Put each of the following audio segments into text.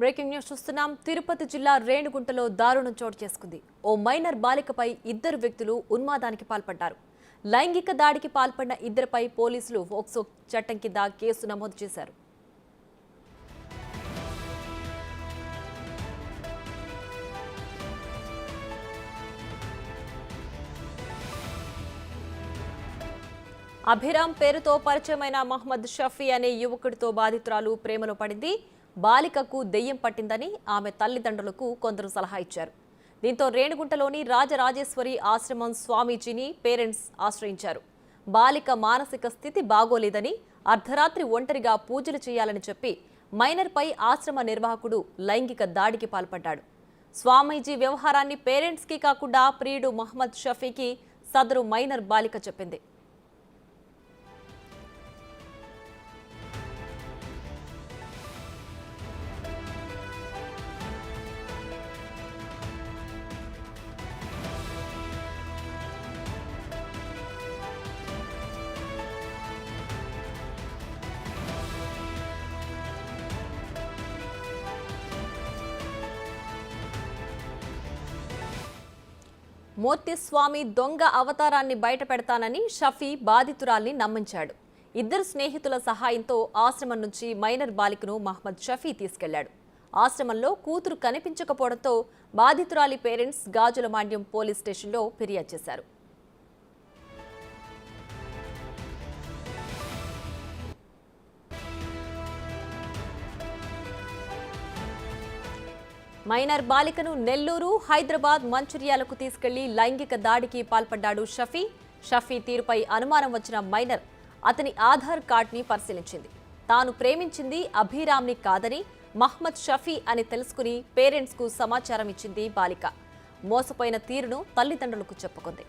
Breaking news చూస్తున్నాం. తిరుపతి జిల్లా రేణిగుంటలో దారుణం చోటు చేసుకుంది. ఓ మైనర్ బాలికపై ఇద్దరు వ్యక్తులు ఉన్మాదానికి పాల్పడ్డారు. లైంగిక దాడికి పాల్పడిన ఇద్దరిపై పోలీసులు ఫోక్సో చట్టం కింద కేసు నమోదు చేశారు. అభిరామ్ పేరుతో పరిచయమైన మహమ్మద్ షఫీ అనే యువకుడితో బాధితురాలు ప్రేమలో పడింది. బాలికకు దెయ్యం పట్టిందని ఆమె తల్లిదండ్రులకు కొందరు సలహా ఇచ్చారు. దీంతో రేణిగుంటలోని రాజరాజేశ్వరి ఆశ్రమం స్వామీజీని పేరెంట్స్ ఆశ్రయించారు. బాలిక మానసిక స్థితి బాగోలేదని, అర్ధరాత్రి ఒంటరిగా పూజలు చేయాలని చెప్పి మైనర్పై ఆశ్రమ నిర్వాహకుడు లైంగిక దాడికి పాల్పడ్డాడు. స్వామీజీ వ్యవహారాన్ని పేరెంట్స్కి కాకుండా ప్రియుడు మహమ్మద్ షఫీకి సదరు మైనర్ బాలిక చెప్పింది. మూర్తి స్వామి దొంగ అవతారాన్ని బయట పెడతానని షఫీ బాధితురాల్ని నమ్మించాడు. ఇద్దరు స్నేహితుల సహాయంతో ఆశ్రమం నుంచి మైనర్ బాలికను మహమ్మద్ షఫీ తీసుకెళ్లాడు. ఆశ్రమంలో కూతురు కనిపించకపోవడంతో బాధితురాలి పేరెంట్స్ గాజుల మాండ్యం పోలీస్ స్టేషన్లో ఫిర్యాదు చేశారు. మైనర్ బాలికను నెల్లూరు, హైదరాబాద్, మంచిర్యాలకు తీసుకెళ్లి లైంగిక దాడికి పాల్పడ్డాడు షఫీ. షఫీ తీరుపై అనుమానం వచ్చిన మైనర్ అతని ఆధార్ కార్డుని పరిశీలించింది. తాను ప్రేమించింది అభిరామ్ని కాదని మహమ్మద్ షఫీ అని తెలుసుకుని పేరెంట్స్కు సమాచారం ఇచ్చింది బాలిక. మోసపోయిన తీరును తల్లిదండ్రులకు చెప్పుకుంది.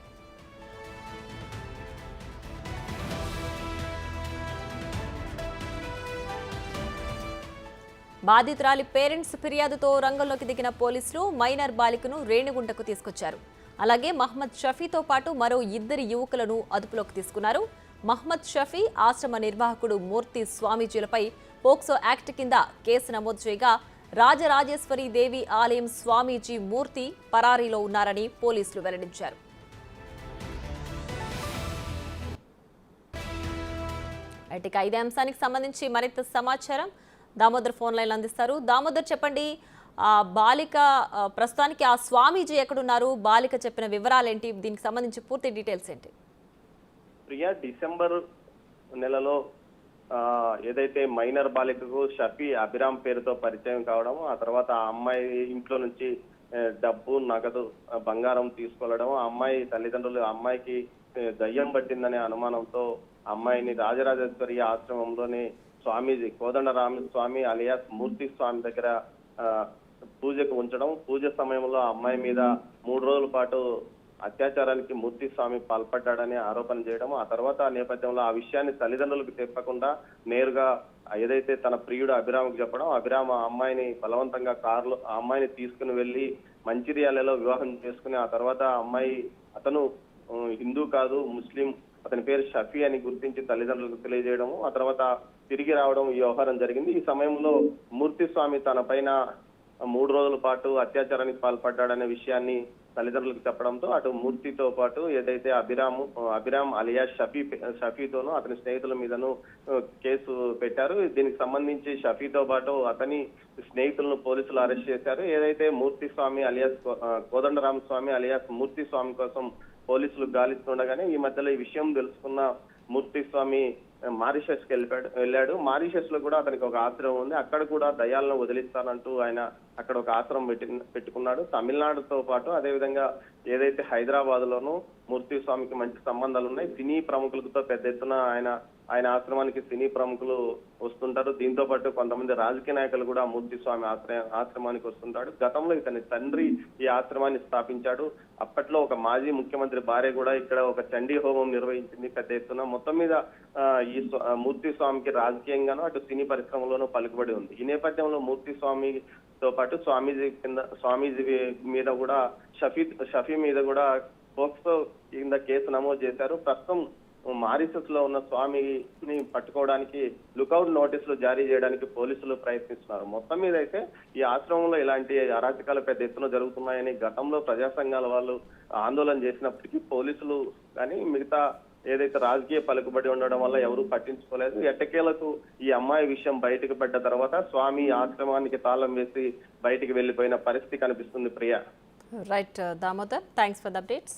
బాధితురాలి పేరెంట్స్ ఫిర్యాదుతో రంగంలోకి దిగిన పోలీసులు మైనర్ బాలికను రేణిగుంటకు తీసుకొచ్చారు. అలాగే మహమ్మద్ షఫీతో పాటు మరో ఇద్దరు యువకులను అదుపులోకి తీసుకున్నారు. మహమ్మద్ షఫీ, ఆశ్రమ నిర్వాహకుడు మూర్తి స్వామీజీలపై పోక్సో యాక్ట్ కింద కేసు నమోదు చేయగా రాజరాజేశ్వరి దేవి ఆలయం స్వామీజీ మూర్తి పరారీలో ఉన్నారని పోలీసులు వెల్లడించారు. ఇక ఇదే అంశానికి సంబంధించి మరింత సమాచారం దామోదర్ ఫోన్ లైన్ అందిస్తారు. దామోదర్, చెప్పండి, బాలిక ప్రస్తుతానికి ఆ స్వామీజీ ఎక్కడున్నారు? బాలిక చెప్పిన వివరాలు ఏంటి? దీనికి సంబంధించి పూర్తి డీటెయిల్స్ ఏంటి? ప్రియా, డిసెంబర్ నెలలో ఏదైతే మైనర్ బాలికకు షఫీ అభిరామ్ పేరుతో పరిచయం కావడం, ఆ తర్వాత ఆ అమ్మాయి ఇంట్లో నుంచి డబ్బు, నగదు, బంగారం తీసుకెళ్లడం, ఆ అమ్మాయి తల్లిదండ్రులు అమ్మాయికి దయ్యం పట్టిందనే అనుమానంతో అమ్మాయిని రాజరాజేశ్వరి ఆశ్రమంలోని స్వామీజీ కోదండరామ స్వామి అలియాస్ మూర్తి స్వామి దగ్గర పూజకు ఉంచడం, పూజ సమయంలో అమ్మాయి మీద 3 రోజుల పాటు అత్యాచారానికి మూర్తి స్వామి పాల్పడ్డాడని ఆరోపణ చేయడం, ఆ తర్వాత ఆ నేపథ్యంలో ఆ విషయాన్ని తల్లిదండ్రులకు చెప్పకుండా నేరుగా ఏదైతే తన ప్రియుడు అభిరామ్కి చెప్పడం, అభిరామ్ ఆ అమ్మాయిని బలవంతంగా కారులో ఆ అమ్మాయిని తీసుకుని వెళ్లి మంచిర్యాలలో వివాహం చేసుకుని, ఆ తర్వాత ఆ అమ్మాయి అతను హిందూ కాదు ముస్లిం, అతని పేరు షఫీ అని గుర్తించి తల్లిదండ్రులకు తెలియజేయడము, ఆ తర్వాత తిరిగి రావడం ఈ వ్యవహారం జరిగింది. ఈ సమయంలో మూర్తి స్వామి తన పైన 3 రోజుల పాటు అత్యాచారానికి పాల్పడ్డాడనే విషయాన్ని తల్లిదండ్రులకు చెప్పడంతో అటు మూర్తితో పాటు ఏదైతే అభిరామ్ అలియాస్ షఫీతోనూ అతని స్నేహితుల మీదను కేసు పెట్టారు. దీనికి సంబంధించి షఫీతో పాటు అతని స్నేహితులను పోలీసులు అరెస్ట్ చేశారు. ఏదైతే మూర్తి స్వామి అలియాస్ కోదండరామ స్వామి అలియాస్ మూర్తి స్వామి కోసం పోలీసులు గాలిస్తుండగానే ఈ మధ్యలో ఈ విషయం తెలుసుకున్న మూర్తి స్వామి మారిషస్ కి వెళ్ళాడు. మారిషస్ లో కూడా అతనికి ఒక ఆశ్రమం ఉంది. అక్కడ కూడా దయ్యాలను వదిలిస్తానంటూ ఆయన అక్కడ ఒక ఆశ్రమం పెట్టుకున్నాడు. తమిళనాడుతో పాటు అదేవిధంగా ఏదైతే హైదరాబాద్ లోనూ మూర్తి స్వామికి మంచి సంబంధాలు ఉన్నాయి. సినీ ప్రముఖులతో పెద్ద ఎత్తున ఆయన ఆశ్రమానికి సినీ ప్రముఖులు వస్తుంటారు. దీంతో పాటు కొంతమంది రాజకీయ నాయకులు కూడా మూర్తి స్వామి ఆశ్రమానికి వస్తుంటాడు. గతంలో ఇతని తండ్రి ఈ ఆశ్రమాన్ని స్థాపించాడు. అప్పట్లో ఒక మాజీ ముఖ్యమంత్రి భార్య కూడా ఇక్కడ ఒక చండీ హోమం నిర్వహించింది పెద్ద ఎత్తున. మొత్తం మీద ఈ మూర్తి స్వామికి రాజకీయంగానూ అటు సినీ పరిశ్రమలోనూ పలుకుబడి ఉంది. ఈ నేపథ్యంలో మూర్తి స్వామితో పాటు స్వామీజీ మీద కూడా షఫీ మీద కూడా పోక్సో కింద కేసు నమోదు చేశారు. ప్రస్తుతం మారిషస్ లో ఉన్న స్వామిని పట్టుకోవడానికి లుకౌట్ నోటీసులు జారీ చేయడానికి పోలీసులు ప్రయత్నిస్తున్నారు. మొత్తం మీద అయితే ఈ ఆశ్రమంలో ఇలాంటి అరాచకాలు పెద్ద ఎత్తున జరుగుతున్నాయని గతంలో ప్రజా సంఘాల వాళ్ళు ఆందోళన చేసినప్పటికీ పోలీసులు కానీ మిగతా ఏదైతే రాజకీయ పలుకుబడి ఉండడం వల్ల ఎవరూ పట్టించుకోలేదు. ఎట్టకేలకు ఈ అమ్మాయి విషయం బయటకు పడ్డ తర్వాత స్వామి ఆశ్రమానికి తాళం వేసి బయటికి వెళ్లిపోయిన పరిస్థితి కనిపిస్తుంది. Priya. Right Damodar, thanks for the updates.